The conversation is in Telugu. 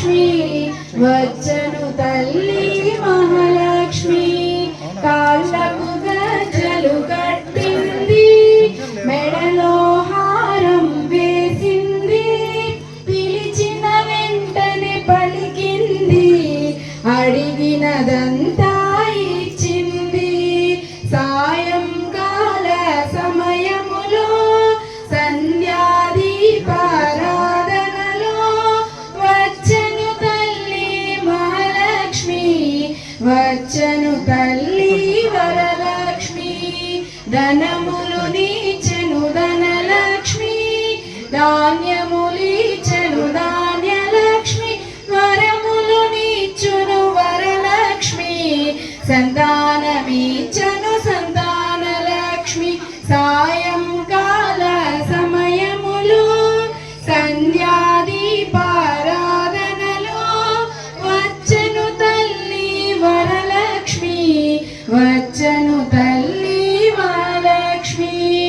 వరలక్ష్మి వచ్చను తల్లి మహాలక్ష్మి కాళ్ళకు గజ్జలు కట్టింది మెడలో హారం వేసింది పిలిచిన వెంటనే పలికింది అడిగినదంతా ఇచ్చింది సాయంకాల సమయములో సంధ్యాదీపారాధనలో వచ్చను తల్లి మహాలక్ష్మి వచ్చను తల్లి వరలక్ష్మి ధనములు నీచెను ధనలక్ష్మి ధాన్యములీచెను ధాన్యలక్ష్మి వరములు నీచును వరలక్ష్మి సంతానమీచెను సంతానలక్ష్మి సాయంకాల సమయములో సంధ్యాదీపారాధనలో వచ్చను తల్లి వరలక్ష్మి వచ్చను తల్లి